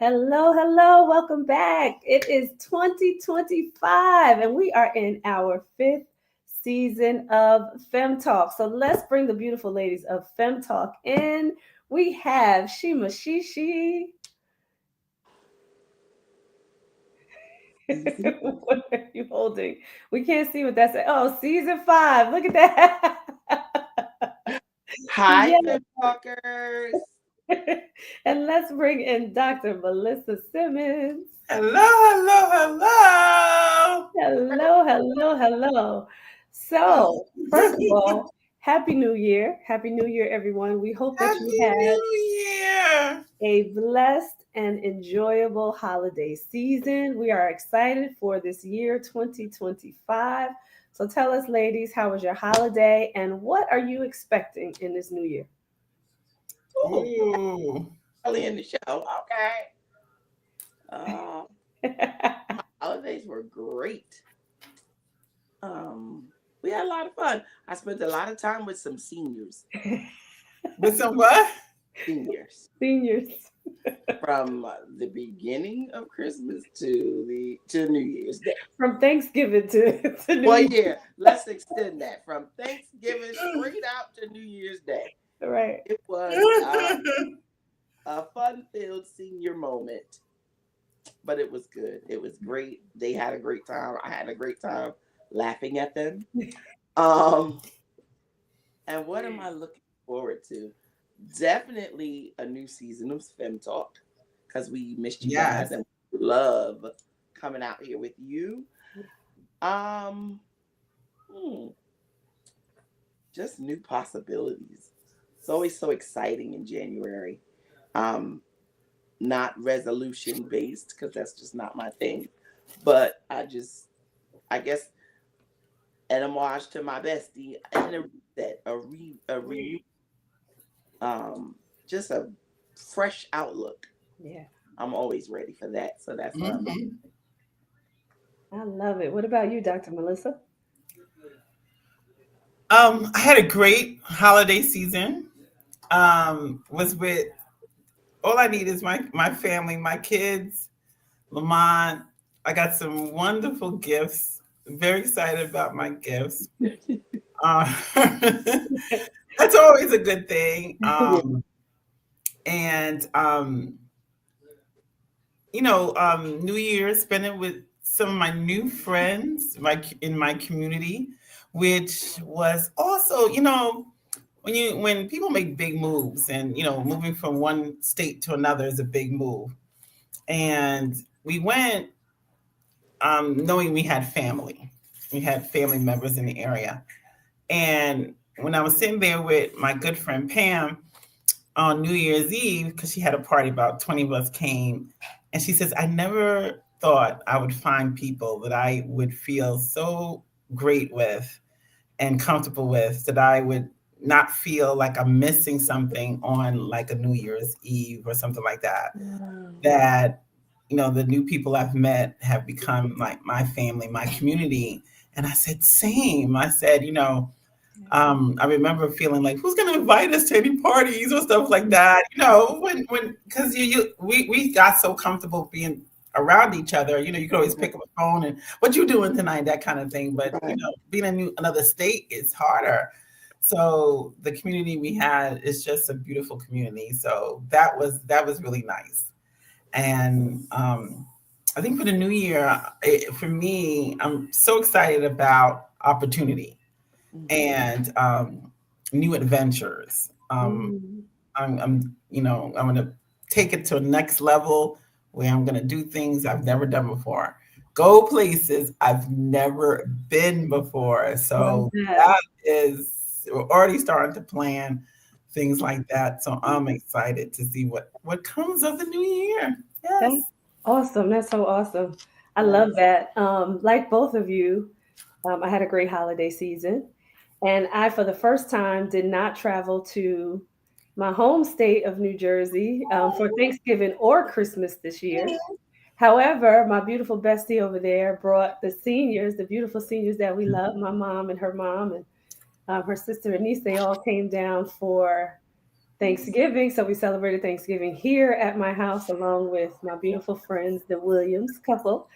Hello, hello, welcome back. It is 2025 and we are in our fifth season of Fem Talk. So let's bring the beautiful ladies of Fem Talk in. We have Shima Shishi. What are you holding? We can't see what that's. Oh, season five. Look at that. Hi, Yes. Fem Talkers. And let's bring in Dr. Melissa Simmons. Hello, hello, hello. Hello, hello, hello. So, first of all, Happy New Year. Happy New Year, everyone. We hope that you Happy had New Year. a blessed and enjoyable holiday season. We are excited for this year 2025. So, tell us, ladies, how was your holiday and what are you expecting in this new year? Ooh, Ooh. early in the show. Okay. Uh, my holidays were great. Um, we had a lot of fun. I spent a lot of time with some seniors. With some what? Seniors Seniors. from the beginning of Christmas to New Year's Day. From Thanksgiving to New Well, Year. yeah, let's extend that from Thanksgiving straight out to New Year's Day. Right. It was a fun-filled senior moment, but it was good. It was great. They had a great time. I had a great time laughing at them. Um, and what am I looking forward to? Definitely a new season of Fem Talk because we missed you guys Yes. and we love coming out here with you. Um, hmm, just new possibilities. It's always so exciting in January. Um, Not resolution based because that's just not my thing. But I guess, an homage to my bestie and a reset, a renew, um, just a fresh outlook. Yeah. I'm always ready for that. So that's what I'm looking. Mhm. I love it. What about you, Dr. Melissa? I had a great holiday season. Was with all I need is my family, my kids, Lamont. I got some wonderful gifts. Very excited about my gifts. Uh, that's always a good thing. Yeah. And New Year, spend it with some of my new friends, in my community, which was also, when people make big moves, and moving from one state to another is a big move. And we went, knowing we had family members in the area, and when I was sitting there with my good friend Pam on New Year's Eve, because she had a party, about 20 of us came, and she says, I never thought I would find people that I would feel so great with and comfortable with, that I would not feel like I'm missing something on like a New Year's Eve or something like that. Mm. That, the new people I've met have become like my family, my community. And I said, same. I said, I remember feeling like, who's going to invite us to any parties or stuff like that? Because we got so comfortable being around each other. You could always pick up a phone and what you doing tonight, that kind of thing. But Right. being in another state is harder. So the community we had is just a beautiful community. So that was really nice. And I think for the new year, for me, I'm so excited about opportunity Mhm. and new adventures. Mm. I'm going to take it to a next level where I'm going to do things I've never done before, go places I've never been before. Love So that. that is, we're already starting to plan things like that. So I'm excited to see what comes of the new year. That's Yes. awesome. That's so awesome. I love Nice. that. Like both of you, I had a great holiday season. And I, for the first time, did not travel to my home state of New Jersey for Thanksgiving or Christmas this year. However, my beautiful bestie over there brought the seniors, the beautiful seniors that we love, my mom and her sister and niece, they all came down for Thanksgiving. So we celebrated Thanksgiving here at my house along with my beautiful friends, the Williams couple.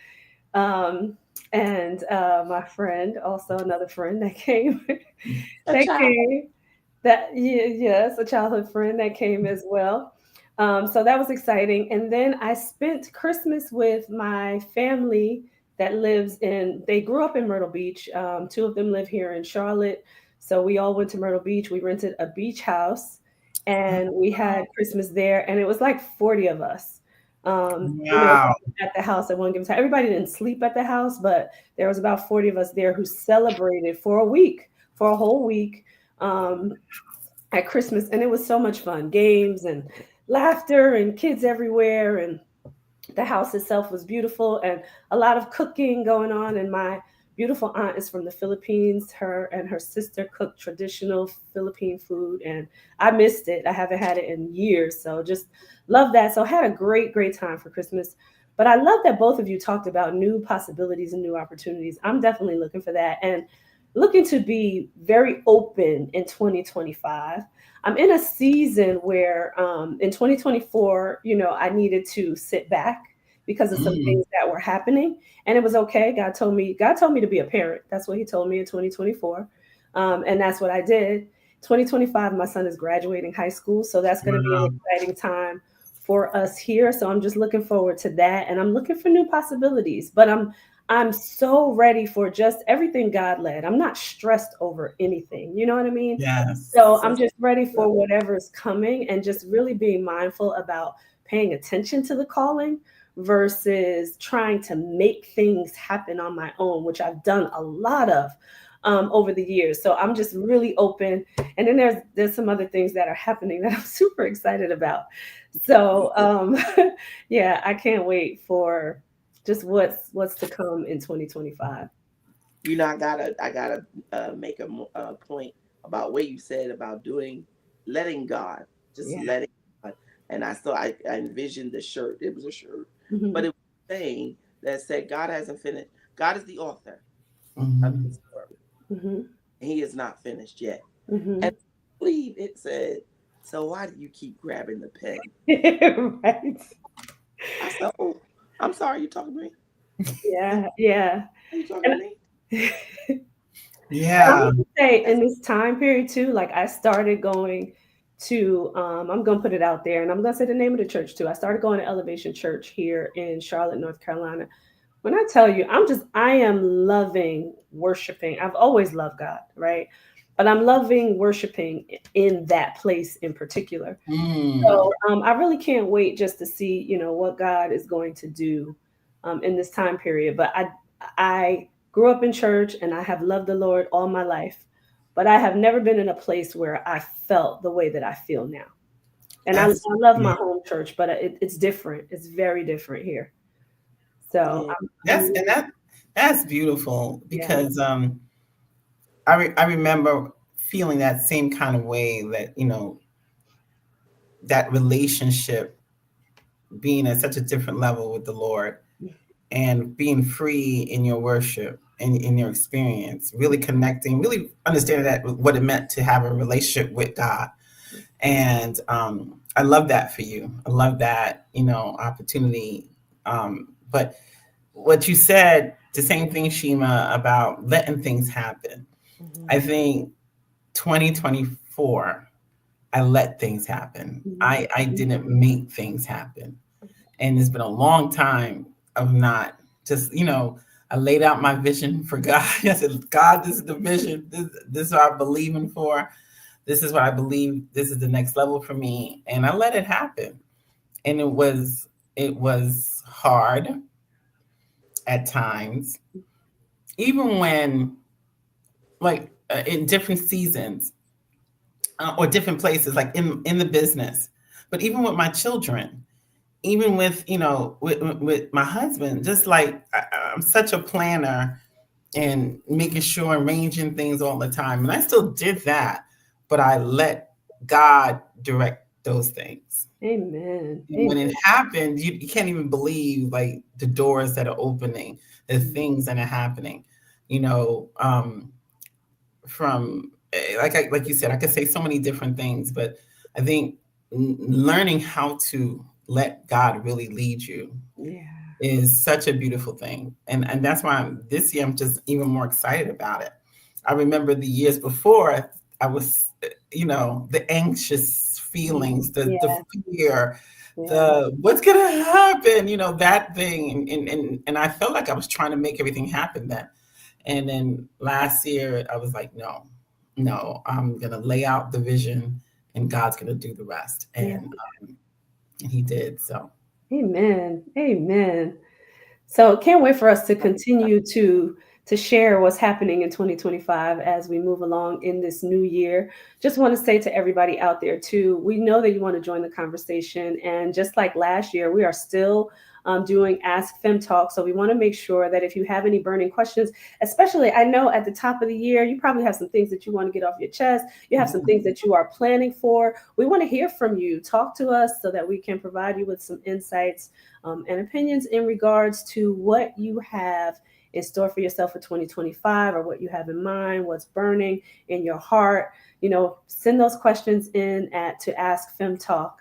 Um, and my friend, also another friend that came, A that child. came, yes, a childhood friend that came as well. So that was exciting. And then I spent Christmas with my family that lives in, they grew up in Myrtle Beach. Two of them live here in Charlotte. So we all went to Myrtle Beach. We rented a beach house and we had Christmas there. And it was like 40 of us, Wow. at the house at one given time. Everybody didn't sleep at the house, but there was about 40 of us there who celebrated for a week, for a whole week. Um, at Christmas, and it was so much fun. Games and laughter and kids everywhere, and the house itself was beautiful and a lot of cooking going on. And my beautiful aunt is from the Philippines. Her and her sister cooked traditional Philippine food, and I missed it. I haven't had it in years, so just love that. So I had a great time for Christmas. But I love that both of you talked about new possibilities and new opportunities. I'm definitely looking for that and looking to be very open in 2025. I'm in a season where in 2024, I needed to sit back because of some Mm, things that were happening, and it was okay. God told me to be a parent. That's what He told me in 2024, and that's what I did. 2025, my son is graduating high school, so that's going to be an wow. exciting time for us here. So I'm just looking forward to that, and I'm looking for new possibilities. But I'm so ready for just everything God led. I'm not stressed over anything. You know what I mean? So Yes. I'm just ready for whatever's coming and just really being mindful about paying attention to the calling versus trying to make things happen on my own, which I've done a lot of over the years. So I'm just really open. And then there's some other things that are happening that I'm super excited about. So yeah, I can't wait for just what's to come in 2025. I gotta make a point about what you said about letting God, just Yeah. letting God. And I envisioned the shirt. It was a shirt, but Hmm. it was a saying that said, God hasn't finished. God is the author of Mhm. this story, Hmm. and He is not finished yet. And Hmm. I believe it said, so why do you keep grabbing the pen? Right. I said, oh, I'm sorry, you talking to me? Yeah, yeah. Are you talking And to me? I Yeah. have to say, in That's this time period too, like I started going to, I'm gonna put it out there, and I'm gonna say the name of the church too. I started going to Elevation Church here in Charlotte, North Carolina. When I tell you, I am loving worshiping. I've always loved God, right? But I'm loving worshiping in that place in particular. Mm. So I really can't wait just to see, what God is going to do in this time period. But I grew up in church and I have loved the Lord all my life, but I have never been in a place where I felt the way that I feel now. And I That's love my yeah. home church, but it's different. It's very different here. So yeah. That's and that's beautiful yeah. because I remember feeling that same kind of way that that relationship being at such a different level with the Lord and being free in your worship and in your experience, really connecting, really understanding that what it meant to have a relationship with God. And I love that for you. I love that, opportunity. But what you said, the same thing, Shima, about letting things happen. Mhm. I think 2024, I let things happen. Mhm. I didn't make things happen. And it's been a long time of not just, I laid out my vision for God. I said, God, this is the vision. This is what I'm believing for. This is what I believe. This is the next level for me. And I let it happen. And it was hard at times, even when like in different seasons or different places, like in the business, but even with my children, even with with my husband, just like I'm such a planner and making sure arranging things all the time, and I still did that, but I let God direct those things. Amen. And when it Amen. happened, you can't even believe like the doors that are opening, the Mhm. things that are happening. You know, from like you said, I could say so many different things, but I think learning how to let God really lead you Yeah. is such a beautiful thing. And that's why this year I'm just even more excited about it. I remember the years before I was, the anxious feelings, the Yeah. fear, Yeah. the what's gonna happen, that thing. And I felt like I was trying to make everything happen then. And then last year I was like, no, no, I'm gonna lay out the vision and God's gonna do the rest. Yeah. And he did. So Amen. Amen. So can't wait for us to continue to share what's happening in 2025 as we move along in this new year. Just want to say to everybody out there too, we know that you want to join the conversation, and just like last year, we are still doing Ask Fem Talk. So we want to make sure that if you have any burning questions, especially I know at the top of the year, you probably have some things that you want to get off your chest. You have some things that you are planning for. We want to hear from you. Talk to us so that we can provide you with some insights and opinions in regards to what you have in store for yourself for 2025, or what you have in mind, what's burning in your heart. Send those questions in at to ask femtalk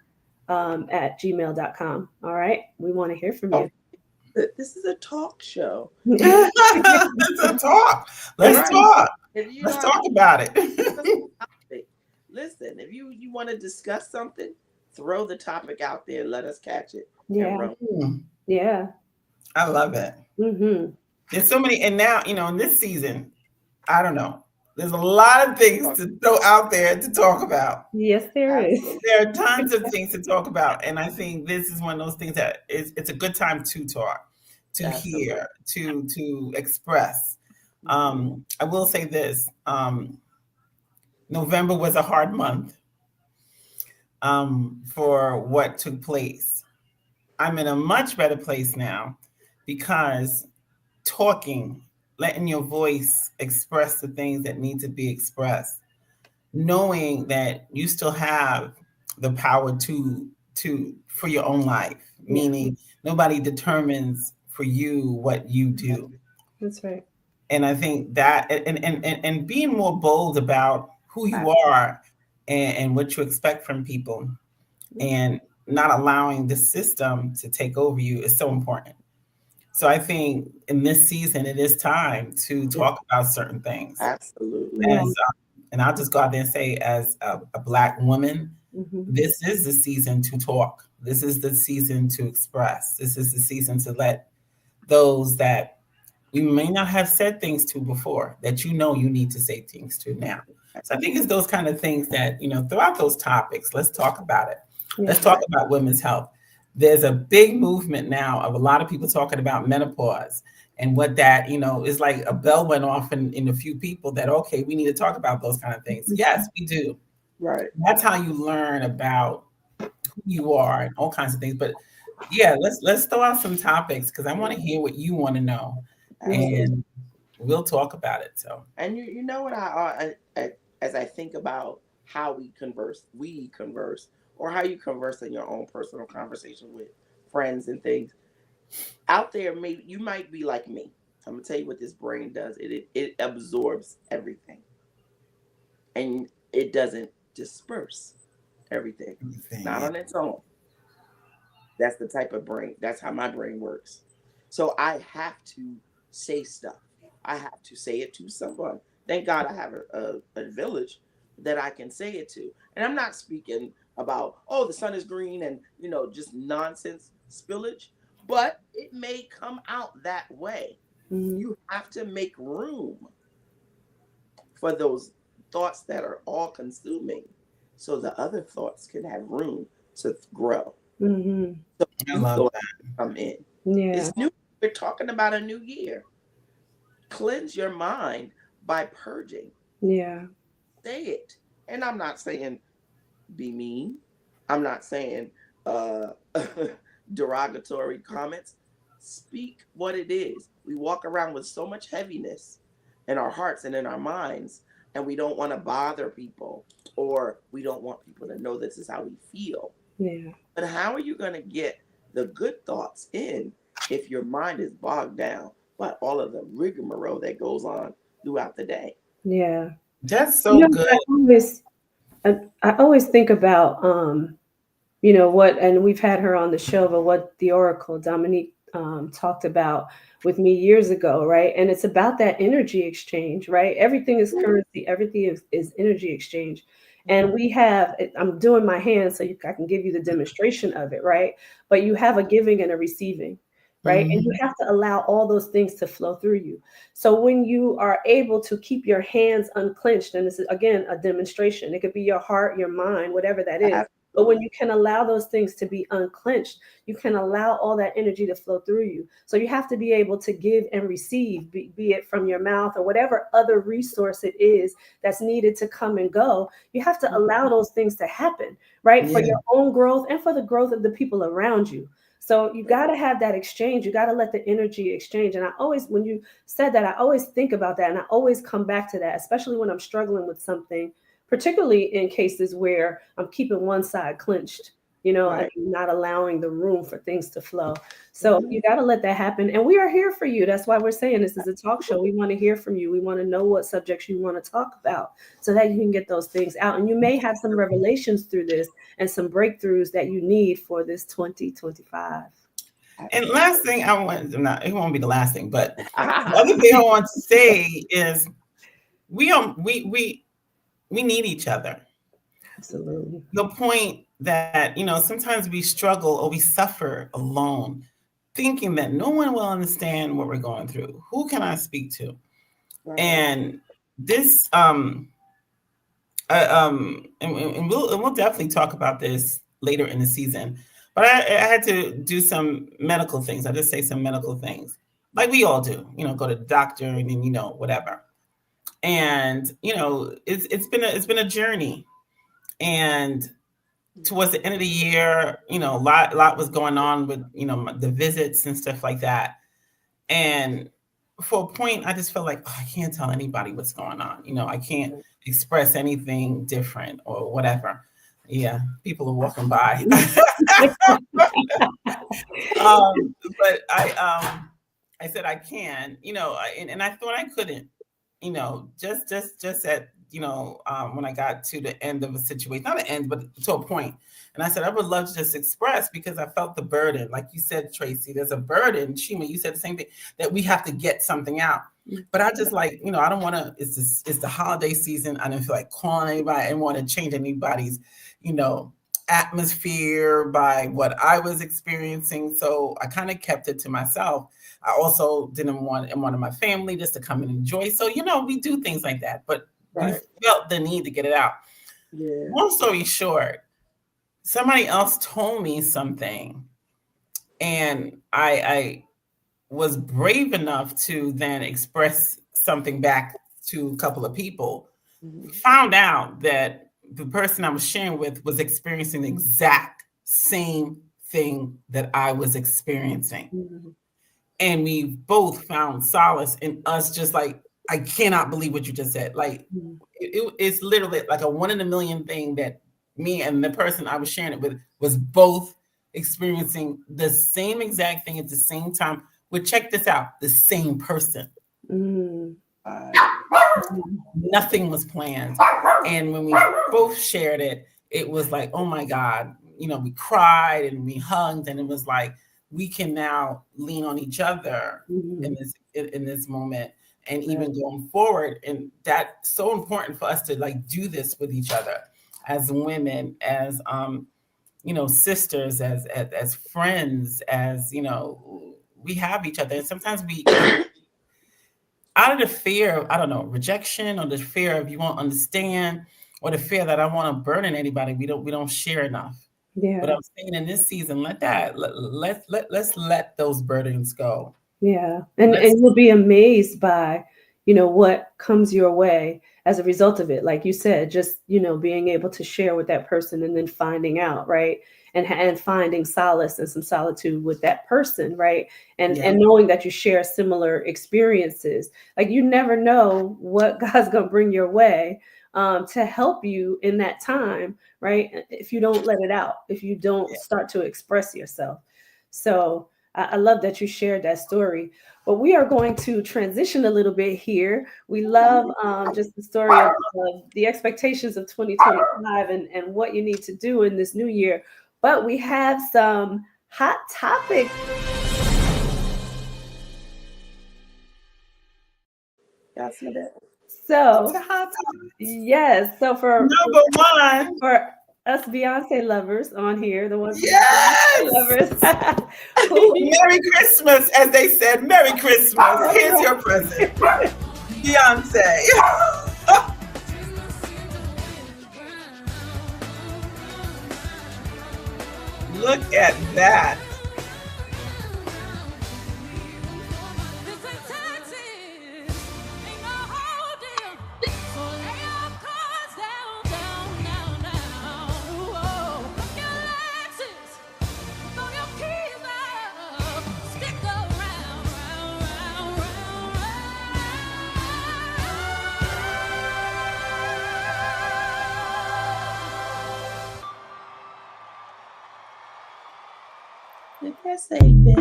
at gmail.com. All right. We want to hear from Oh, you. this is a talk show. let's talk. Let's Right. talk. If you Let's have talk about it. a topic, listen, if you want to discuss something, throw the topic out there, let us catch it and Yeah. run. Yeah. I love it. Mm-hmm. There's so many, and now in this season, I don't know. There's a lot of things to throw out there to talk about. Yes, there is. Absolutely. There are tons of things to talk about, and I think this is one of those things that it's a good time to talk, to Absolutely. hear, to express. I will say this: November was a hard month for what took place. I'm in a much better place now because talking, letting your voice express the things that need to be expressed, knowing that you still have the power to for your own life, Yeah, meaning nobody determines for you what you do. that's right. And I think that and being more bold about who you are and what you expect from people, and not allowing the system to take over you is so important. So I think in this season, it is time to Yeah, talk about certain things. absolutely. Yeah. As and I'll just go out there and say, as a Black woman, Mm-hmm. this is the season to talk. This is the season to express. This is the season to let those that we may not have said things to before, that you need to say things to now. So I think it's those kind of things that, throughout those topics, let's talk about it. Yeah. Let's talk about women's health. There's a big movement now of a lot of people talking about menopause and what that, is like a bell went off in a few people that, okay, we need to talk about those kind of things. Yes, we do. Right. That's how you learn about who you are and all kinds of things. But yeah, let's throw out some topics because I want to hear what you want to know, Yeah. Absolutely. and we'll talk about it. So And you know what as I think about how we converse, or how you converse in your own personal conversation with friends and things out there. Maybe you might be like me. I'm gonna tell you what this brain does. It absorbs everything, and it doesn't disperse everything. It's not yeah. on its own. That's the type of brain. That's how my brain works. So I have to say stuff. I have to say it to someone. Thank God I have a village that I can say it to. And I'm not speaking about, oh, the sun is green and, just nonsense spillage, but it may come out that way. Mm-hmm. You have to make room for those thoughts that are all consuming so the other thoughts can have room to grow. Mm-hmm. So I new love thoughts that. come in. Yeah. It's new. We're talking about a new year. Cleanse your mind by purging. Yeah. Say it. And I'm not saying be mean. I'm not saying uh, derogatory comments. Speak what it is. We walk around with so much heaviness in our hearts and in our minds, and we don't want to bother people, or we don't want people to know this is how we feel. Yeah. But how are you going to get the good thoughts in if your mind is bogged down by all of the rigmarole that goes on throughout the day? Yeah. That's You so know, good. I always I always think about what, and we've had her on the show, but what the Oracle Dominique talked about with me years ago, right? And it's about that energy exchange, right? Everything is currency, everything is energy exchange. And we have, I'm doing my hands so I can give you the demonstration of it, right? But you have a giving and a receiving, right? And you Mhm. have to allow all those things to flow through you. So when you are able to keep your hands unclenched, and this is again a demonstration, it could be your heart, your mind, whatever that is. But when Absolutely. you can allow those things to be unclenched, you can allow all that energy to flow through you. So you have to be able to give and receive, be it from your mouth or whatever other resource it is that's needed to come and go. You have to allow those things to happen, right? For Yeah. your own growth and for the growth of the people around you. So you got to have that exchange. You got to let the energy exchange. And I always, when you said that, I always think about that and I always come back to that, especially when I'm struggling with something, particularly in cases where I'm keeping one side clenched, and Right. not allowing the room for things to flow. So Mhm. you got to let that happen. And we are here for you. That's why we're saying this is a talk show. We want to hear from you. We want to know what subjects you want to talk about so that you can get those things out. And you may have some revelations through this and some breakthroughs that you need for this 2025. And Absolutely. last thing I want, not, it won't be the last thing, but the other thing I want to say is we are we need each other. Absolutely. The point that, sometimes we struggle or we suffer alone, thinking that no one will understand what we're going through. Who can I speak to? Right. And this and we'll definitely talk about this later in the season. But I had to do some medical things. I just say some medical things, like we all do. Go to the doctor and then whatever. And it's been a journey. And towards the end of the year, a lot was going on with the visits and stuff like that. And for a point, I just felt like, oh, I can't tell anybody what's going on. I can't express anything different or whatever. Yeah, people are walking by. But I said I can, and I thought I couldn't, just at when I got to the end of a situation, not the end, but to a point. And I said I would love to just express because I felt the burden, like you said, Tracy. There's a burden, Shima. You said the same thing, that we have to get something out. But I just like, I don't want to. It's the holiday season. I didn't feel like calling anybody. I didn't want to change anybody's, you know, atmosphere by what I was experiencing. So I kind of kept it to myself. I also didn't want one of my family just to come and enjoy. So, we do things like that, but we Right. felt the need to get it out. Yeah. Long story short, somebody else told me something, and I was brave enough to then express something back to a couple of people. Mhm. Found out that the person I was sharing with was experiencing the exact same thing that I was experiencing. Mhm. And we both found solace in us, just like, I cannot believe what you just said. Like, Mhm. it's literally like a one in a million thing that me and the person I was sharing it with was both experiencing the same exact thing at the same time. But check this out, the same person. Mhm. Right. Nothing was planned. And when we both shared it, it was like, oh my God, we cried and we hugged, and it was like, we can now lean on each other in Mhm. this moment and Right. even going forward. And that's so important for us to like do this with each other as women, as sisters, as friends, as we have each other. And sometimes we out of the fear of, I don't know, rejection, or the fear of you won't understand, or the fear that I want to burden anybody, we don't share enough. But Yeah. I'm saying in this season, let's let those burdens go. Yeah. And Let's you'll be amazed by, what comes your way as a result of it. Like you said, just, being able to share with that person and then finding out, right? And finding solace and some solitude with that person, right? And yeah, and knowing that you share similar experiences. Like you never know what God's gonna bring your way to help you in that time, right? If you don't let it out, if you don't yeah, start to express yourself. So I love that you shared that story. But we are going to transition a little bit here. We love just the story of the expectations of 2025 and what you need to do in this new year. But we have some hot topics. Y'all see that? What's So, a hot topic? yes. So Number one. for us Beyonce lovers on here, the ones who are Yes. Beyonce lovers, who Merry Christmas, as they said. Merry Christmas. that's Here's your present, right. Beyonce. Look at that. Did that say Bay?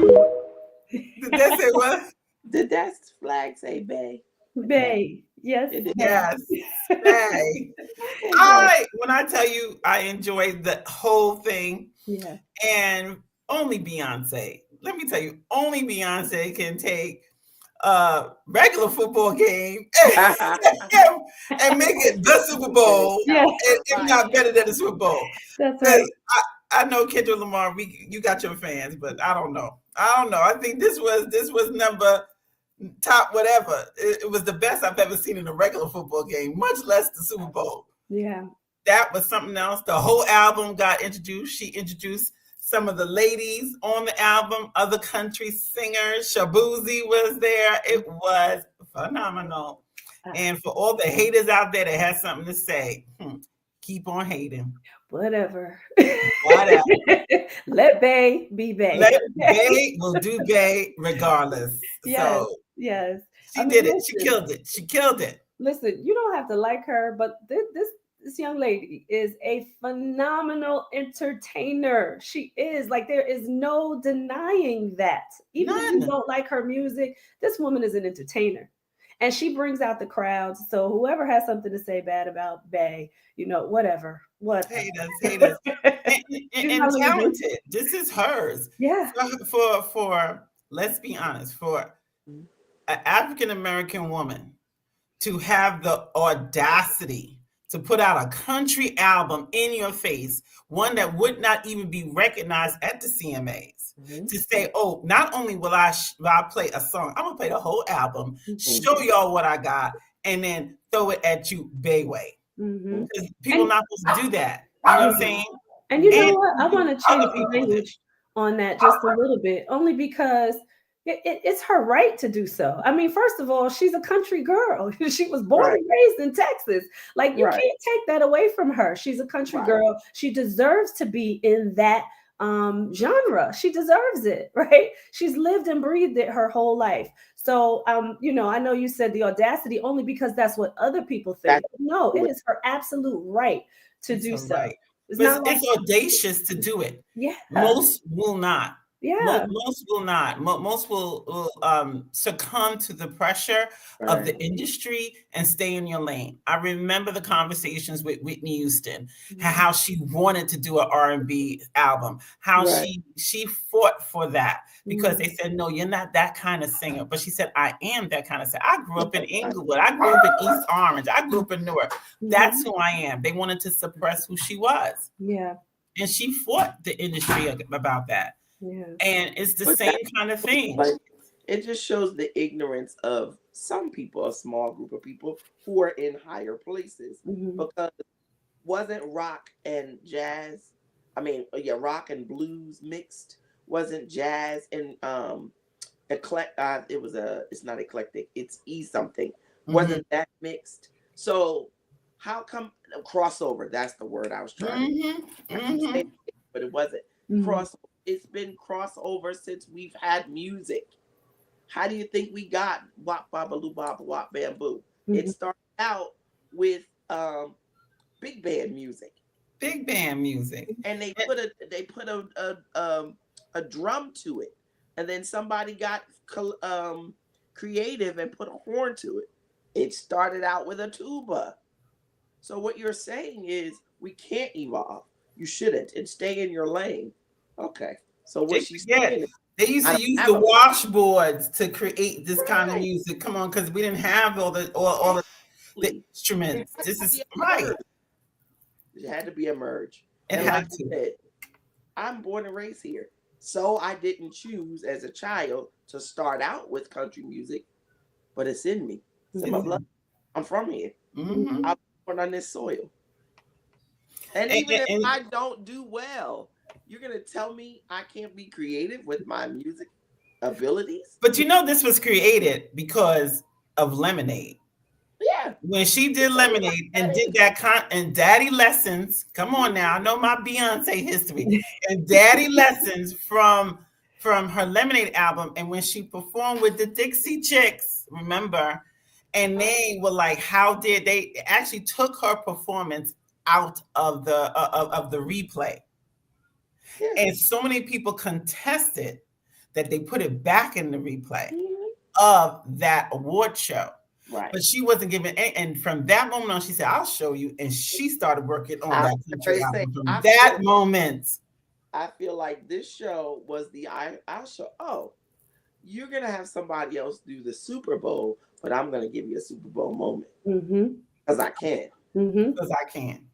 Did they say what? Did that flag say Bay? Bay. Yes. It did. Yes. Hey. When I tell you I enjoyed the whole thing, Yeah. and only Beyonce, let me tell you, only Beyonce can take a regular football game and make it the Super Bowl, Yeah. if not better than the Super Bowl. That's right. I know Kendrick Lamar, you got your fans, but I don't know. I think this was number top whatever. It was the best I've ever seen in a regular football game, much less the Super Bowl. Yeah. That was something else. The whole album got introduced. She introduced some of the ladies on the album, other country singers. Shabuzi was there. It was phenomenal. And for all the haters out there that has something to say, keep on hating. Whatever. Whatever. Let Bay be Bay. Let Bay will do Bay regardless. Yes. So Yes. she did it. She killed it. She killed it. Listen, you don't have to like her, but this young lady is a phenomenal entertainer. She is, like, there is no denying that. Even if you don't like her music, this woman is an entertainer. And she brings out the crowds. So whoever has something to say bad about Bay, whatever. What haters. and talented. This is hers. Yeah. For let's be honest, for an African American woman to have the audacity to put out a country album in your face, one that would not even be recognized at the CMAs, to say, oh, not only will I play a song, I'm gonna play the whole album, show y'all what I got, and then throw it at you Bayway. Because people not supposed to do that. You know what I'm saying? And you know what? I want to change the language on that just a little bit, only because it's her right to do so. I mean, first of all, she's a country girl. She was born and raised in Texas. Like, you can't take that away from her. She's a country girl. She deserves to be in that genre. She deserves it, right? She's lived and breathed it her whole life. So, I know you said the audacity only because that's what other people think. No, it is her absolute right to do so. Right. It's audacious to do it. Yeah. Most will not. Yeah. Most will not. Most will succumb to the pressure of the industry and stay in your lane. I remember the conversations with Whitney Houston, how she wanted to do an R&B album, how she fought for that because they said, no, you're not that kind of singer. But she said, I am that kind of singer. I grew up in Inglewood. I grew up in East Orange. I grew up in Newark. That's who I am. They wanted to suppress who she was. Yeah. And she fought the industry about that. Yeah. And it's the same kind of thing. Like, it just shows the ignorance of some people, a small group of people who are in higher places. Because wasn't rock and jazz, rock and blues mixed? Wasn't jazz and it's not eclectic, it's something. Wasn't that mixed? So how come crossover? That's the word I was trying to say, but it wasn't crossover. It's been crossover since we've had music. How do you think we got Wop Babaloo Bop Wop Bamboo? It started out with big band music. Big band music. And they put a drum to it. and then somebody got creative and put a horn to it. It started out with a tuba. So what you're saying is we can't evolve. You shouldn't, and stay in your lane. Okay. So what They she's forget. saying is They used I to don't use have the a washboards to create this kind of right. music. Come on, because we didn't have all the Exactly. It instruments. had This to is be a right. merge. It had to be a merge. It And like had I to. said, I'm born and raised here. So I didn't choose as a child to start out with country music, but it's in me. It's in my It's, blood. I'm from here. mm-hmm. I was born on this soil. And and, even and, if and- I don't do well, you're gonna tell me I can't be creative with my music abilities? but this was created because of Lemonade. Yeah. When she did Because like Lemonade and that did is. that and Daddy Lessons, come on now, I know my Beyonce history, and Daddy Lessons from her Lemonade album, and when she performed with the Dixie Chicks, remember, and they were like, how did they actually took her performance out of the replay, Yeah. and so many people contested that they put it back in the replay Mhm. of that award show. Right. But she wasn't given, and from that moment on, she said, "I'll show you." And she started working on I that was country gonna say album from that moment. I feel like this show was the I'll show. Oh, you're gonna have somebody else do the Super Bowl, but I'm gonna give you a Super Bowl moment Mm-hmm. because I can. Mm-hmm. Because I can.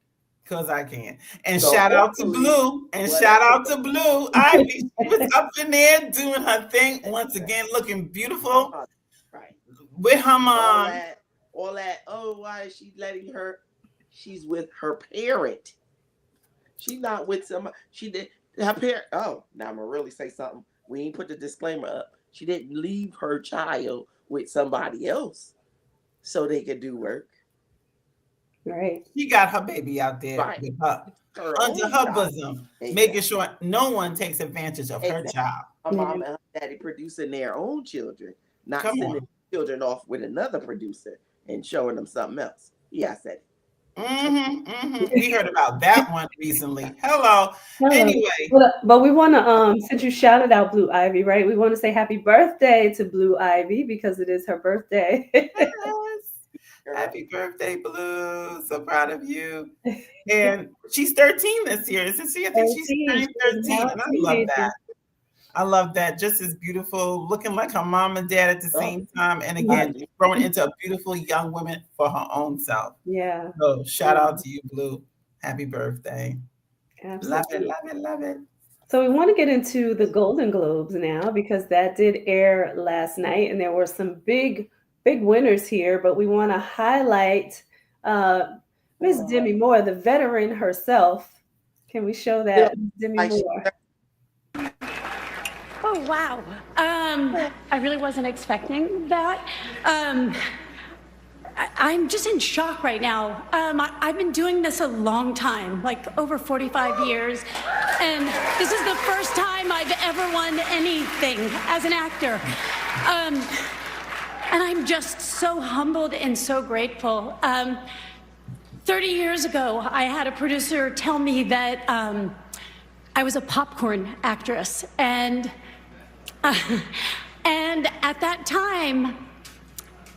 Because I can. And So shout out to hopefully, Blue. And shout whatever. out to Blue Ivy. She was up in there doing her thing once again, looking beautiful Right. with her All mom. that. Oh, why is she letting her? She's with her parent. She's not with somebody. She did her parent. Oh, now I'm gonna really say something. We ain't put the disclaimer up. She didn't leave her child with somebody else so they could do work. Right. She got her baby out there Right. with her Her under own her child. bosom, Exactly. making sure no one takes advantage of her Exactly. child. Her mom and her daddy producing their own children, not Come sending on. children off with another producer and showing them something else. Yeah, I said it. We heard about that one recently. Hello. Hello. Anyway, But we want to, since you shouted out Blue Ivy, right? We want to say happy birthday to Blue Ivy because it is her birthday. yes. Happy birthday, Blue. So proud of you. And she's 13 this year, isn't she? I think she's 13. 13. And I love that. I love that. Just as beautiful, looking like her mom and dad at the same time. And again, growing into a beautiful young woman for her own self. Yeah. So shout out to you, Blue. Happy birthday. Absolutely. Love it, love it, love it. So we want to get into the Golden Globes now because that did air last night and there were some big winners here, but we want to highlight Miss Demi Moore, the veteran herself. Can we show that, Demi Moore? Oh, wow. I really wasn't expecting that. I'm just in shock right now. I've been doing this a long time, like over 45 years, and this is the first time I've ever won anything as an actor. And I'm just so humbled and so grateful. 30 years ago, I had a producer tell me that I was a popcorn actress, and at that time,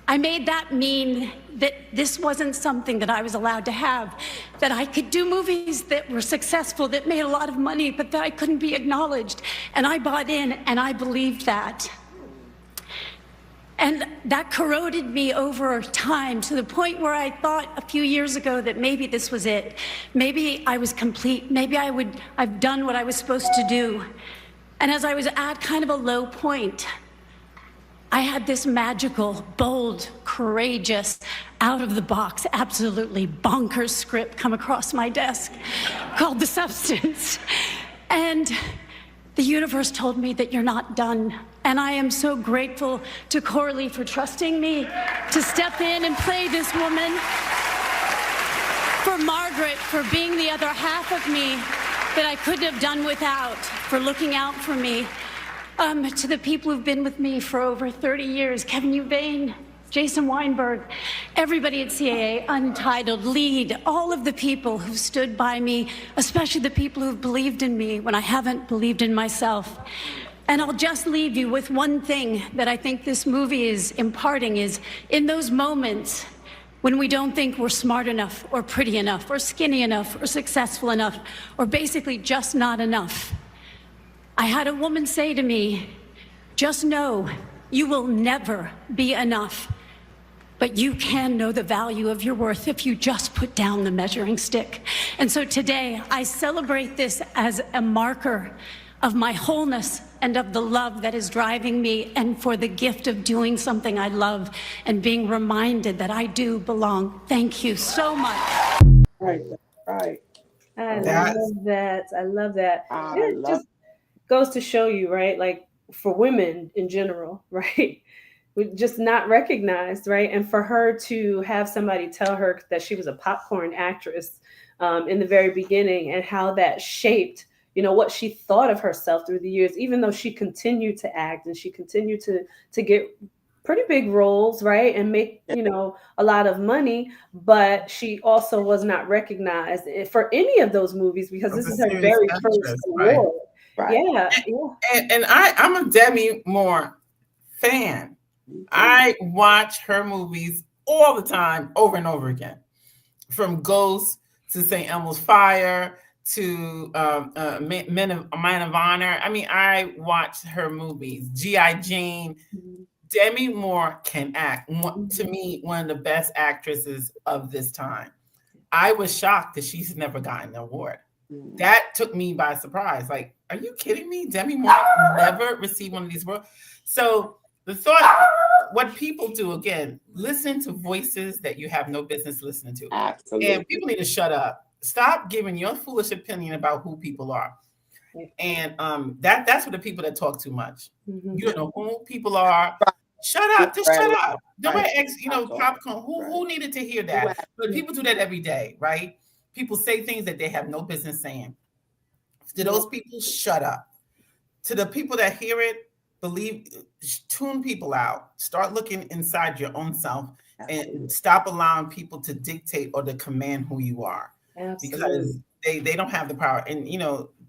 I made that mean that this wasn't something that I was allowed to have, that I could do movies that were successful, that made a lot of money, but that I couldn't be acknowledged. And I bought in, and I believed that. And that corroded me over time to the point where I thought a few years ago that maybe this was it. Maybe I was complete. Maybe I've done what I was supposed to do. And as I was at kind of a low point, I had this magical, bold, courageous, out of the box, absolutely bonkers script come across my desk called The Substance. And the universe told me that you're not done. And I am so grateful to Corley for trusting me to step in and play this woman, for Margaret for being the other half of me that I couldn't have done without, for looking out for me. To the people who've been with me for over 30 years, Kevin Uvain, Jason Weinberg, everybody at CAA, Untitled, Lead, all of the people who stood by me, especially the people who've believed in me when I haven't believed in myself. And I'll just leave you with one thing that I think this movie is imparting is in those moments when we don't think we're smart enough or pretty enough or skinny enough or successful enough or basically just not enough. I had a woman say to me, just know you will never be enough, but you can know the value of your worth if you just put down the measuring stick. And so today I celebrate this as a marker of my wholeness and of the love that is driving me, and for the gift of doing something I love and being reminded that I do belong. Thank you so much. Right. Right. I That's love that. I love that. I It love. just goes to show you, right? Like for women in general, right? We just not recognized, right? And for her to have somebody tell her that she was a popcorn actress in the very beginning, and how that shaped, what she thought of herself through the years, even though she continued to act and she continued to get pretty big roles, right? And make, a lot of money, but she also was not recognized for any of those movies because of this the is her serious very first actress, right? award. Right. Yeah, yeah. And I'm a Demi Moore fan. Me too. I watch her movies all the time, over and over again, from Ghost to St. Elmo's Fire to Men of Man of Honor. I mean, I watch her movies. G.I. Jane. Mhm. Demi Moore can act. To Mhm. me, one of the best actresses of this time. I was shocked that she's never gotten an award. Mm. That took me by surprise. Like, are you kidding me? Demi Moore never received one of these awards. So the thought, what people do again, listen to voices that you have no business listening to. Absolutely. And people need to shut up. Stop giving your foolish opinion about who people are. And that's for the people that talk too much. Mhm. You don't know who people are. Shut up. Just shut up. Nobody asks, popcorn. Who needed to hear that? But people do that every day, right? People say things that they have no business saying. To those people, shut up. To the people that hear it, tune people out. Start looking inside your own self and stop allowing people to dictate or to command who you are. Absolutely. Because they don't have the power. And,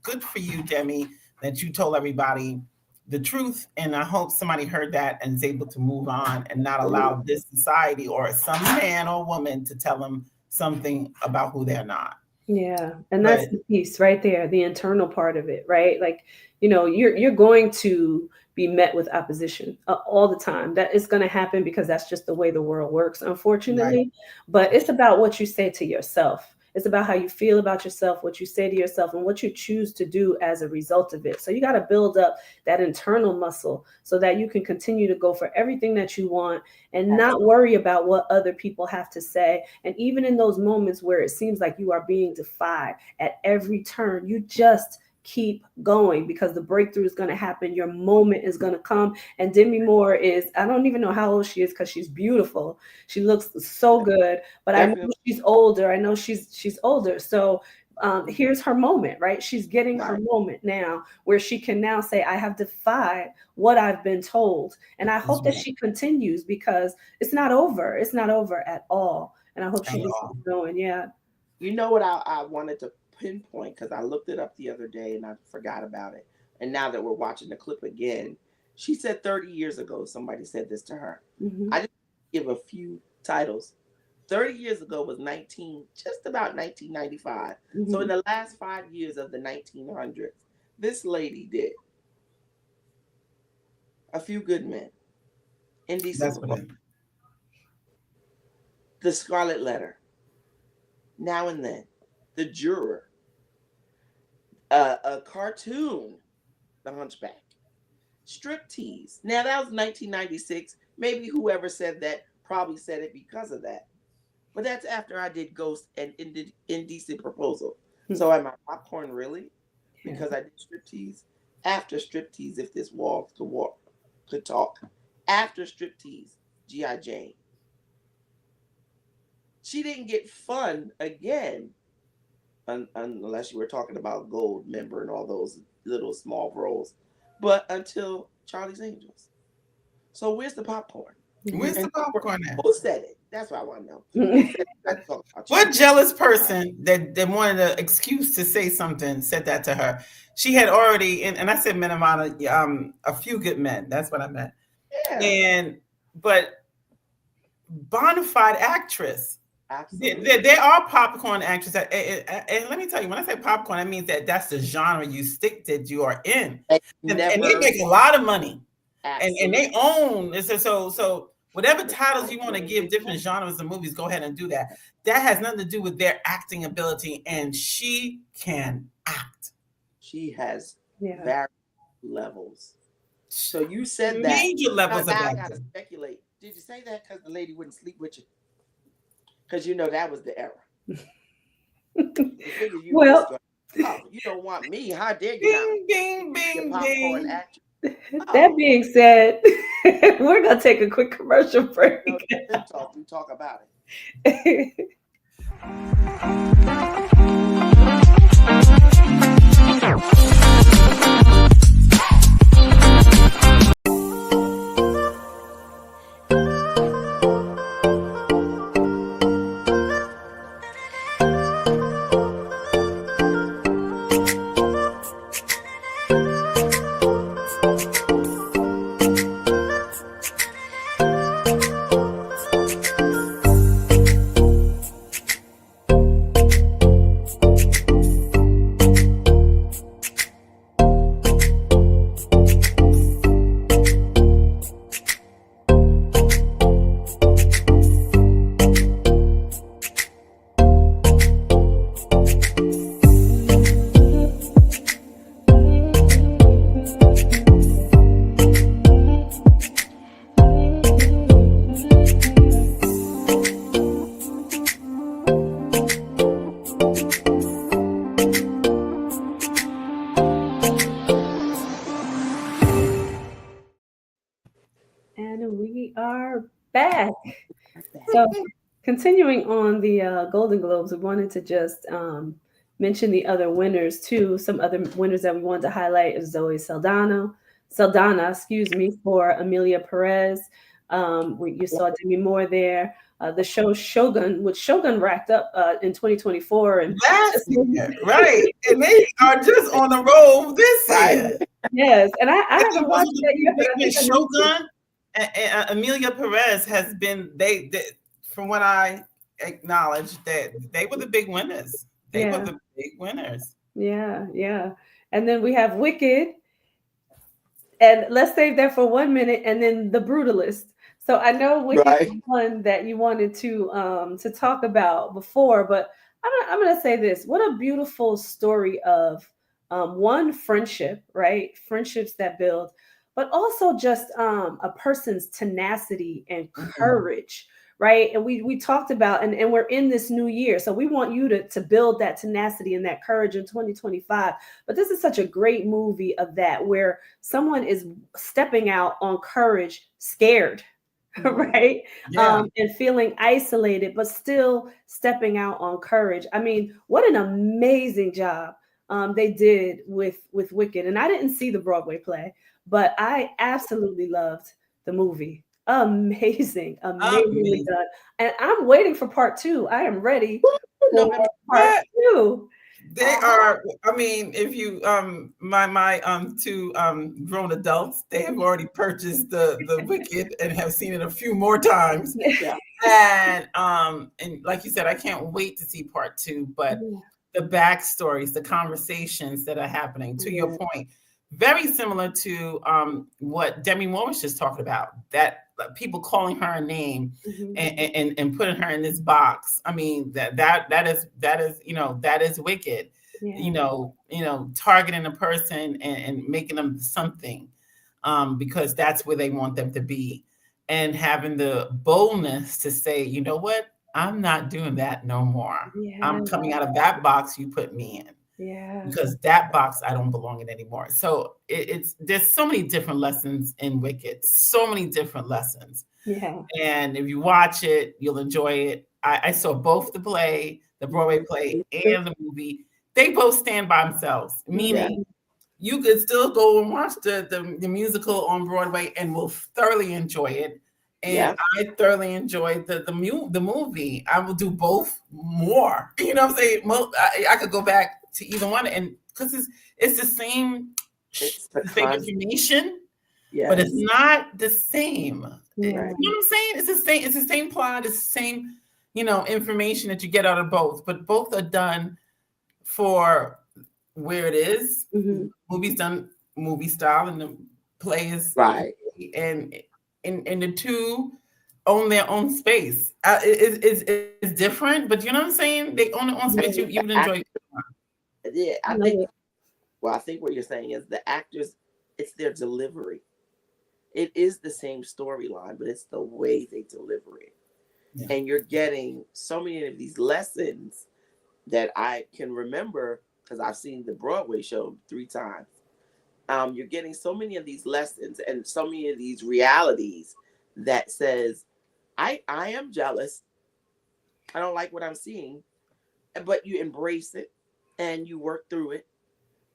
good for you, Demi, that you told everybody the truth. And I hope somebody heard that and is able to move on and not allow this society or some man or woman to tell them something about who they're not. Yeah, and that's the piece right there, the internal part of it, right? Like, you're going to be met with opposition all the time. That is going to happen because that's just the way the world works, unfortunately. Right. But it's about what you say to yourself. It's about how you feel about yourself, what you say to yourself, and what you choose to do as a result of it. So you got to build up that internal muscle so that you can continue to go for everything that you want and not worry about what other people have to say. And even in those moments where it seems like you are being defied at every turn, you just keep going because the breakthrough is going to happen. Your moment is going to come. And Demi Moore is, I don't even know how old she is because she's beautiful. She looks so good, but I know she's older. I know she's older. So here's her moment, right? She's getting her moment now where she can now say, I have defied what I've been told. And I hope that she continues because it's not over. It's not over at all. And I hope she just keeps going. Yeah. You know what I wanted to pinpoint, because I looked it up the other day and I forgot about it. And now that we're watching the clip again, she said 30 years ago, somebody said this to her. Mhm. I just give a few titles. 30 years ago was just about 1995. Mhm. So in the last 5 years of the 1900s, this lady did A Few Good Men, Indecent Proposal, The Scarlet Letter, Now and Then, The Juror, a cartoon, The Hunchback, Striptease. Now that was 1996. Maybe whoever said that probably said it because of that. But that's after I did Ghost and Indecent Proposal. So am I popcorn really? Because I did Striptease. After Striptease, if this wall could talk. After Striptease, G.I. Jane. She didn't get fun again, unless you were talking about Gold Member and all those little small roles, but until Charlie's Angels. So where's the popcorn? Where's the And popcorn at? who said it? That's what I want to know. Who said that? Talk about you. What jealous person that wanted an excuse to say something said that to her? She had already, and I said men amount of a few good men. That's what I meant. Yeah, And but bona fide actress. absolutely. There are popcorn actresses. And let me tell you, when I say popcorn, I mean that's the genre that you are in. And they Never, make a lot of money. And absolutely. they own so whatever titles you want to give different genres of movies, go ahead and do that. That has nothing to do with their acting ability, and she can act. She has Yeah. various levels. So you said that. Major levels Now of I gotta acting. speculate. Did you say that because the lady wouldn't sleep with you? Because you know that was the era. You figure you Well, just go, oh, you don't want me. How dare you not? Bing, bing, Your bing, popcorn bing. actress. that Oh, being said, we're going to take a quick commercial break. no, Fem Talk, we talk about it. And we are back. So, continuing on the Golden Globes, we wanted to just mention the other winners too. Some other winners that we wanted to highlight is Zoe Saldana, excuse me, for Amelia Perez. You saw Demi Moore there. The show Shogun, which Shogun racked up in 2024, and Last year, right? And they are just on the roll this year. yes, and I I haven't think watched that yet, but I think I need to. Shogun and Amelia Perez has been they from what I acknowledge that they were the big winners. They were Yeah. the big winners. Yeah, yeah. And then we have Wicked, and let's save that for 1 minute, and then The Brutalist. So I know Wicked Right. is one that you wanted to talk about before, but I'm gonna say this: what a beautiful story of one friendship, right? Friendships that build, but also just a person's tenacity and courage, right? And we talked about, and we're in this new year, so we want you to build that tenacity and that courage in 2025. But this is such a great movie of that, where someone is stepping out on courage, scared, right? Yeah. And feeling isolated, but still stepping out on courage. I mean, what an amazing job they did with Wicked. And I didn't see the Broadway play, but I absolutely loved the movie. Amazing, amazingly done. And I'm waiting for part two. I am ready for November. part two. They are. I mean, if you my two grown adults, they have already purchased the Wicked and have seen it a few more times. Yeah. And like you said, I can't wait to see part two. But the backstories, the conversations that are happening, to your point, very similar to what Demi Moore was just talking about. That people calling her a name and putting her in this box. I mean, that is wicked. Yeah. Targeting a person and making them something because that's where they want them to be, and having the boldness to say, you know what, I'm not doing that no more. I'm coming out of that box you put me in. Yeah. Because that box I don't belong in anymore. So there's so many different lessons in Wicked, so many different lessons. Yeah. And if you watch it, you'll enjoy it. I saw both the Broadway play and the movie. They both stand by themselves, meaning you could still go and watch the musical on Broadway and will thoroughly enjoy it. and Yeah. I thoroughly enjoyed the movie. I will do both more. You know what I'm saying? I could go back to either one, and because it's It's the the same concept. information, but it's Yes. not the same. Yeah. Right. You know what I'm saying? It's the same. It's the same plot. It's the same, information that you get out of both. But both are done for where it is. Hmm. Movies done movie style, and the play is, Right. and the two own their own space. It's different, but you know what I'm saying? They own their own space. You The would enjoy. act, yeah, I I love think. it. Well, I think what you're saying is the actors. It's their delivery. It is the same storyline, but it's the way they deliver it. Yeah. And you're getting so many of these lessons that I can remember because I've seen the Broadway show 3 times. You're getting so many of these lessons and so many of these realities that says, I am jealous. I don't like what I'm seeing, but you embrace it and you work through it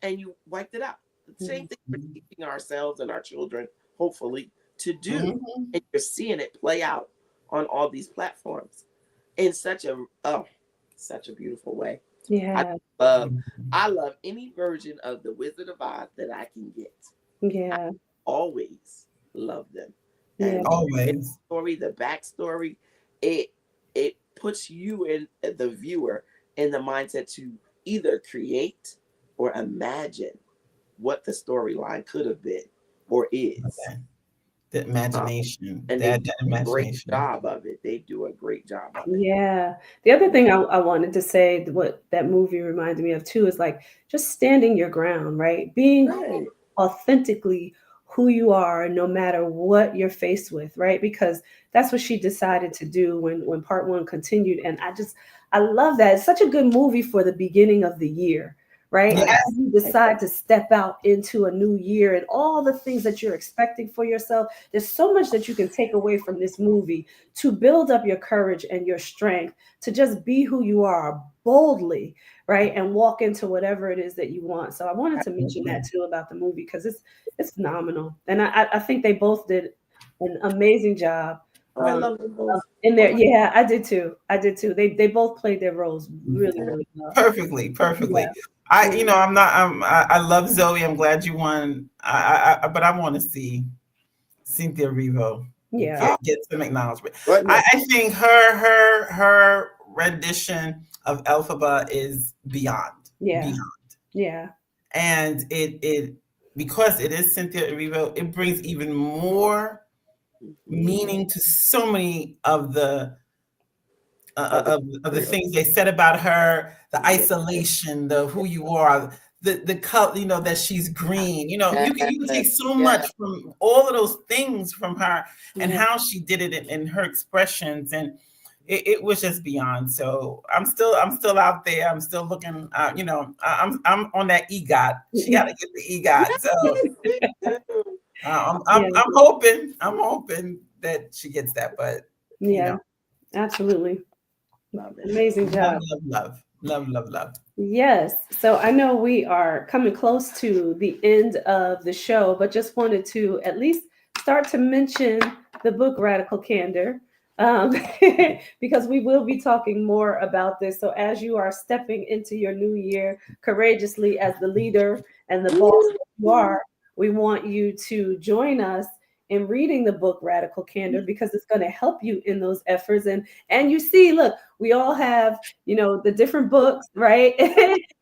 and you wiped it out. The same thing we're teaching ourselves and our children, hopefully, to do. Mhm. And you're seeing it play out on all these platforms in such a beautiful way. I Yeah. love I love any version of the Wizard of Oz that I can get. I Yeah. always love them. Yeah. And the Always. story, the backstory, it it puts you in the viewer in the mindset to either create or imagine what the storyline could have been or is. Okay. The Um, imagination. and they That do a great imagination. job of it. They do a great job of it. Yeah. The other thing I wanted to say, what that movie reminded me of too, is like just standing your ground, right? Being Right. authentically who you are, no matter what you're faced with, right? Because that's what she decided to do when part one continued. And I love that. It's such a good movie for the beginning of the year, right? Right. Yes. As you decide to step out into a new year and all the things that you're expecting for yourself. There's so much that you can take away from this movie to build up your courage and your strength to just be who you are boldly, right? And walk into whatever it is that you want. So I wanted to mention that Absolutely. too about the movie because it's phenomenal. And I think they both did an amazing job. Oh, I love them both. In Oh there. my Yeah, I did too. I did too. They both played their roles really, God. really well. Perfectly. Yeah. Perfectly. Yeah. I'm not. I love Zoe. I'm glad you won. But I want to see Cynthia Erivo Yeah. Oh, get some acknowledgement. goodness. I think her rendition of Elphaba is Yeah. beyond, Yeah. and it because it is Cynthia Erivo, it brings even more Mhm. meaning to so many of the Other of the real. things they said about her, the Yeah. isolation, the who you are, the color, that she's green. You can take Yes. so Yes. much from all of those things from her and Yeah. how she did it in her expressions, and it was just beyond. So I'm still out there. I'm still looking. I'm on that EGOT. She got to get the EGOT. So Yes, me too. Yeah. I'm hoping that she gets that. But you know, Yeah. Absolutely. Love it. Amazing love, job. love, love, love, love, love. Yes. So I know we are coming close to the end of the show, but just wanted to at least start to mention the book Radical Candor, um, because we will be talking more about this. So as you are stepping into your new year courageously as the leader and the boss that you Woo. are, we want you to join us in reading the book Radical Candor because it's going to help you in those efforts. And you see, look, we all have the different books, right?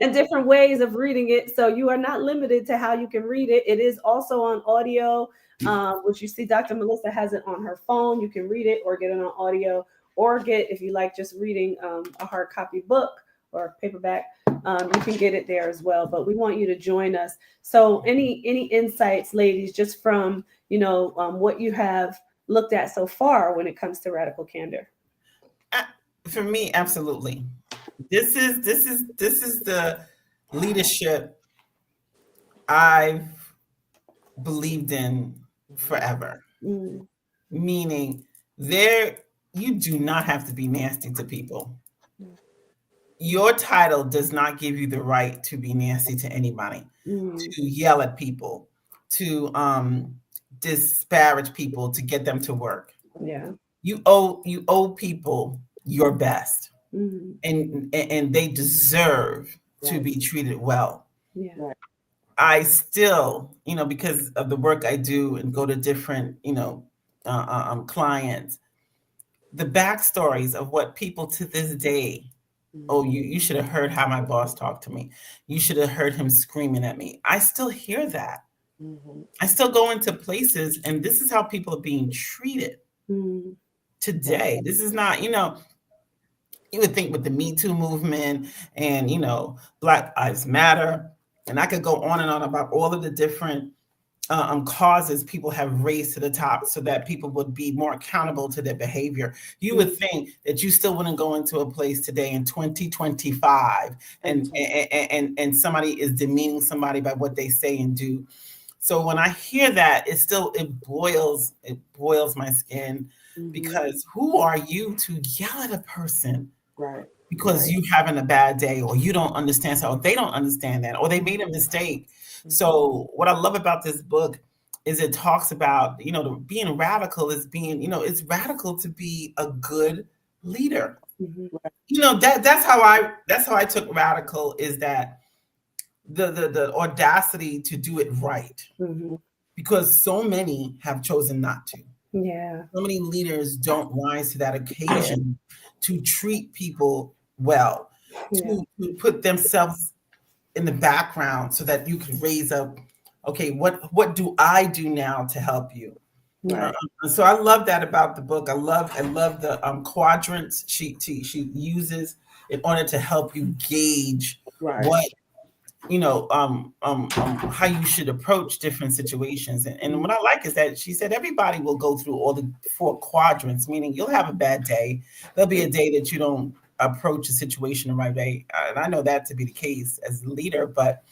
And different ways of reading it, so you are not limited to how you can read it. It is also on audio, which you see Dr. Melissa has it on her phone. You can read it or get it on audio, or get, if you like just reading a hard copy book or paperback, you can get it there as well. But we want you to join us. So any insights, ladies, just from what you have looked at so far when it comes to Radical Candor? Uh, For me, absolutely. This is the leadership I've believed in forever. Mm, Meaning, there you do not have to be nasty to people. Your title does not give you the right to be nasty to anybody, mm, to yell at people, to disparage people, to get them to work. Yeah. You owe people your best, Hmm. and they deserve to Right. be treated well. Yeah. Right. I still, because of the work I do and go to different, clients, the backstories of what people to this day, oh, Mm-hmm. you should have heard how my boss talked to me. You should have heard him screaming at me. I still hear that. Mm-hmm. I still go into places, and this is how people are being treated Hmm. today. This is not, you would think with the Me Too movement and, Black Lives Matter, and I could go on and on about all of the different causes people have raised to the top so that people would be more accountable to their behavior. You would think that you still wouldn't go into a place today in 2025 And and somebody is demeaning somebody by what they say and do. So when I hear that, it boils my skin, mm-hmm. because who are you to yell at a person Right. because Right. you having a bad day, or you don't understand, or they don't understand that, or they made a mistake. Mm-hmm. So what I love about this book is it talks about, being radical is being, it's radical to be a good leader. Hmm. Right. That's how I took radical, is that the audacity to do it right, Hmm. because so many have chosen not to. Yeah. So many leaders don't rise to that occasion to treat people well, Yeah. to put themselves in the background so that you can raise up, okay, what do I do now to help you? Yeah. Uh, so I love that about the book. I love the quadrants she uses in order to help you gauge Right. what, how you should approach different situations. And what I like is that she said everybody will go through all the four quadrants, meaning you'll have a bad day. There'll be a day that you don't approach a situation the right way. And I know that to be the case as a leader, but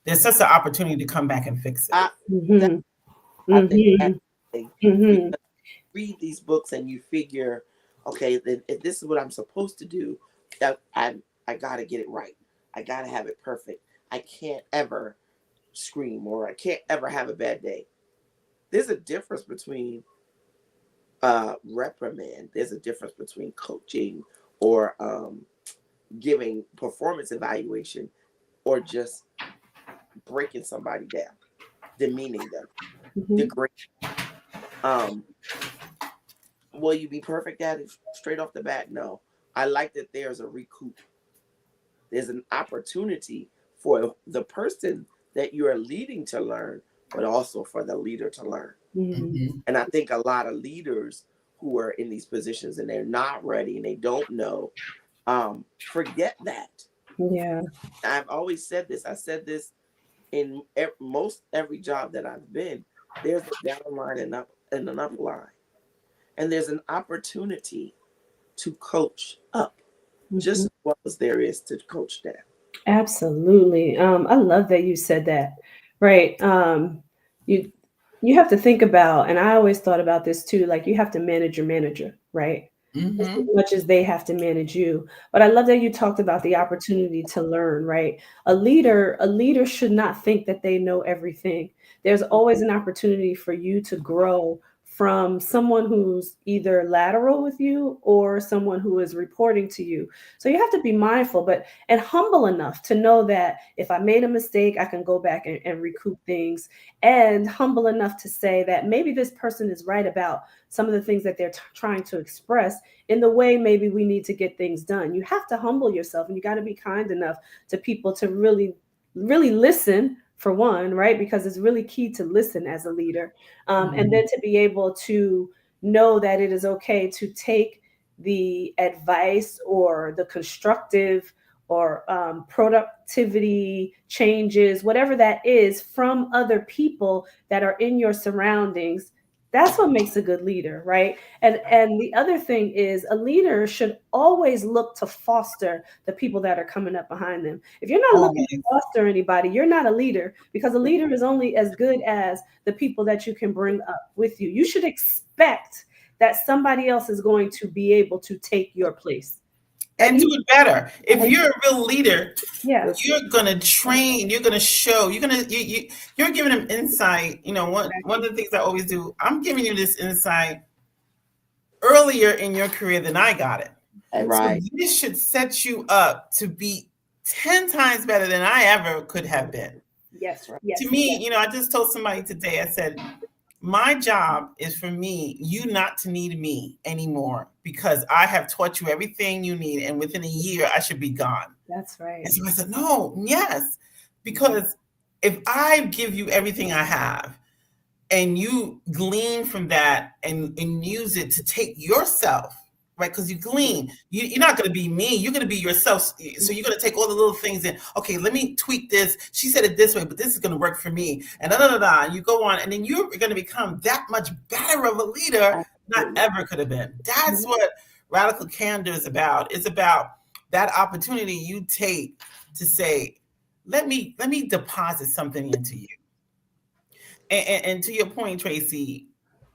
there's such an opportunity to come back and fix it. I that Hmm. I think that's Hmm. the thing. Hmm. Because you read these books and you figure, okay, then if this is what I'm supposed to do, I gotta get it right. I gotta have it perfect. I can't ever scream, or I can't ever have a bad day. There's a difference between reprimand. There's a difference between coaching, or giving performance evaluation, or just breaking somebody down, demeaning them, Hmm. degrading. Um, will you be perfect at it straight off the bat? No. I like that there's a recoup. There's an opportunity for the person that you are leading to learn, but also for the leader to learn. Hmm. Mhm. And I think a lot of leaders who are in these positions and they're not ready and they don't know, forget that. Yeah. I've always said this. I said this in most every job that I've been. There's a down line and an up line, and there's an opportunity to coach up just Hmm. as well as there is to coach down. Absolutely. I love that you said that. Right. You you have to think about, and I always thought about this too, like you have to manage your manager, right? Just as Mhm. much as they have to manage you. But I love that you talked about the opportunity to learn, right? A leader should not think that they know everything. There's always an opportunity for you to grow from someone who's either lateral with you or someone who is reporting to you. So you have to be mindful, but and humble enough to know that if I made a mistake, I can go back and recoup things, and humble enough to say that maybe this person is right about some of the things that they're trying to express in the way maybe we need to get things done. You have to humble yourself, and you got to be kind enough to people to really, really listen, for one, right? Because it's really key to listen as a leader. And Mhm. then to be able to know that it is okay to take the advice or the constructive or productivity changes, whatever that is, from other people that are in your surroundings. That's what makes a good leader, right? And the other thing is a leader should always look to foster the people that are coming up behind them. If you're not looking to Always. foster anybody, you're not a leader, because a leader is only as good as the people that you can bring up with you. You should expect that somebody else is going to be able to take your place. And do it better. If And you're a real leader, yeah, you're gonna train, you're gonna show, you're giving them insight. One of the things I always do, I'm giving you this insight earlier in your career than I got it. So Right. this should set you up to be 10 times better than I ever could have been. Yes. Right. Yes. To me, I just told somebody today, I said, my job is for you not to need me anymore because I have taught you everything you need. And within a year, I should be gone. That's right. And so I said, no, yes, because if I give you everything I have and you glean from that and use it to take yourself, right? Because you glean, you're not going to be me. You're going to be yourself. So you're going to take all the little things and, okay, let me tweak this. She said it this way, but this is going to work for me. And and you go on, and then you're going to become that much better of a leader than I ever could have been. That's what radical candor is about. It's about that opportunity you take to say, let me deposit something into you. And to your point, Tracy,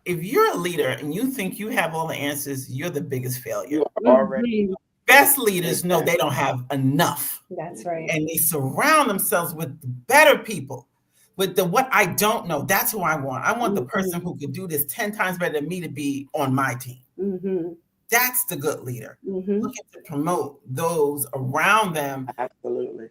if you're a leader and you think you have all the answers, you're the biggest failure. You are already. Best leaders know they don't have enough. That's right. And they surround themselves with better people, with the what I don't know. That's who I want. I want the person who could do this 10 times better than me to be on my team. That's the good leader. Looking to promote those around them. Absolutely.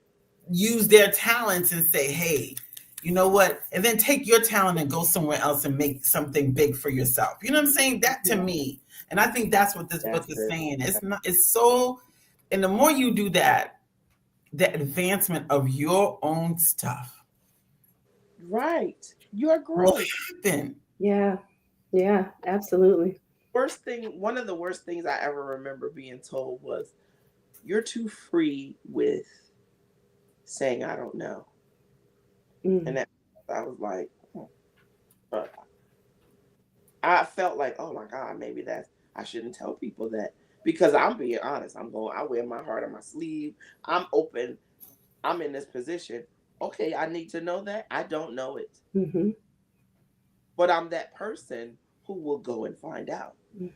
Use their talents and say, hey, you know what? And then take your talent and go somewhere else and make something big for yourself. You know what I'm saying? That to me. And I think that's what this book is saying. It's so, and the more you do that, the advancement of your own stuff. Right. You're Will growing. happen. Yeah. Yeah, absolutely. One of the worst things I ever remember being told was, you're too free with saying, I don't know. And that, I was like, I felt like, oh my God, maybe I shouldn't tell people that, because I'm being honest. I wear my heart on my sleeve. I'm open. I'm in this position. Okay, I need to know that. I don't know it. But I'm that person who will go and find out.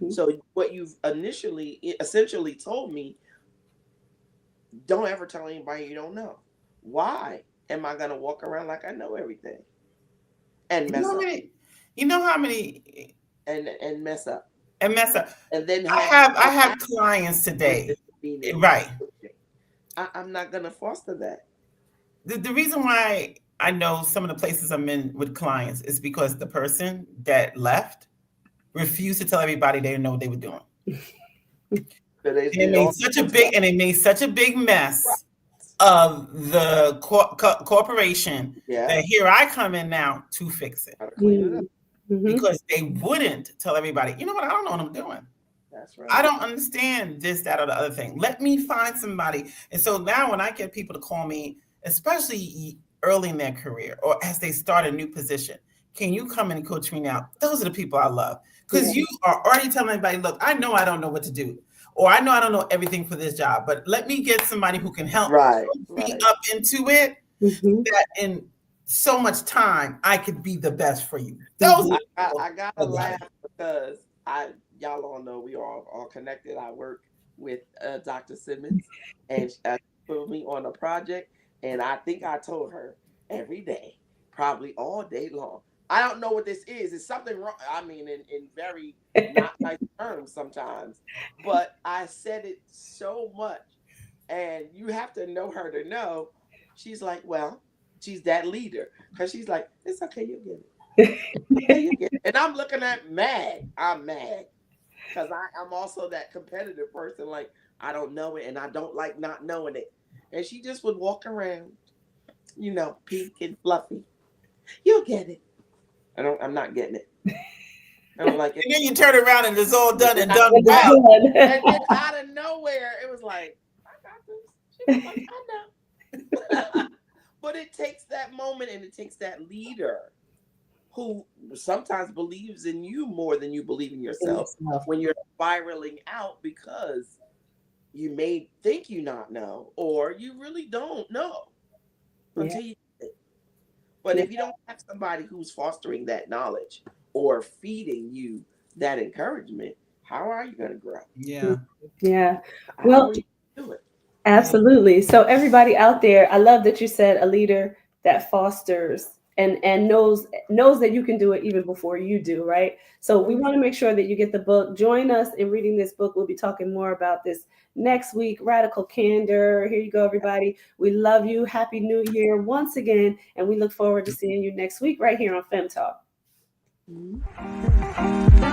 So what you've essentially told me, don't ever tell anybody you don't know. Why am I going to walk around like I know everything and mess up? You know how many and mess up. And mess up. And then I have clients today. Right. I'm not going to foster that. The reason why I know some of the places I'm in with clients is because the person that left refused to tell everybody they didn't know what they were doing. They made such a big mess of the corporation that here I come in now to fix it. Clean it up. Because they wouldn't tell everybody, you know what, I don't know what I'm doing. That's right. I don't understand this, that, or the other thing. Let me find somebody. And so now when I get people to call me, especially early in their career or as they start a new position, can you come in and coach me now? Those are the people I love. Because you are already telling everybody, look, I know I don't know what to do. Or I know I don't know everything for this job, but let me get somebody who can help me up into it. That in so much time, I could be the best for you. I gotta laugh because y'all all know we are all connected. I work with Dr. Simmons, and she put me on a project, and I think I told her every day, probably all day long, I don't know what this is. It's something wrong. I mean, in very not nice terms sometimes, but I said it so much, and you have to know her to know. She's like, well, she's that leader, because she's like, it's okay, you'll get it. And I'm looking at mad. I'm mad because I'm also that competitive person. Like, I don't know it, and I don't like not knowing it. And she just would walk around, pink and fluffy. You'll get it. I'm not getting it. I don't like it. And then you turn around and it's all done and done well. And then out of nowhere, it was like, I got this. She was like, I know. But it takes that moment, and it takes that leader who sometimes believes in you more than you believe in yourself when you're spiraling out because you may think you not know, or you really don't know until you do it. But if you don't have somebody who's fostering that knowledge or feeding you that encouragement, how are you going to grow? Yeah. Well, do it. Absolutely. So everybody out there, I love that you said a leader that fosters and knows that you can do it even before you do, right? So we want to make sure that you get the book. Join us in reading this book. We'll be talking more about this next week. Radical Candor. Here you go, everybody. We love you. Happy New Year once again, and we look forward to seeing you next week right here on Fem Talk. Mhm.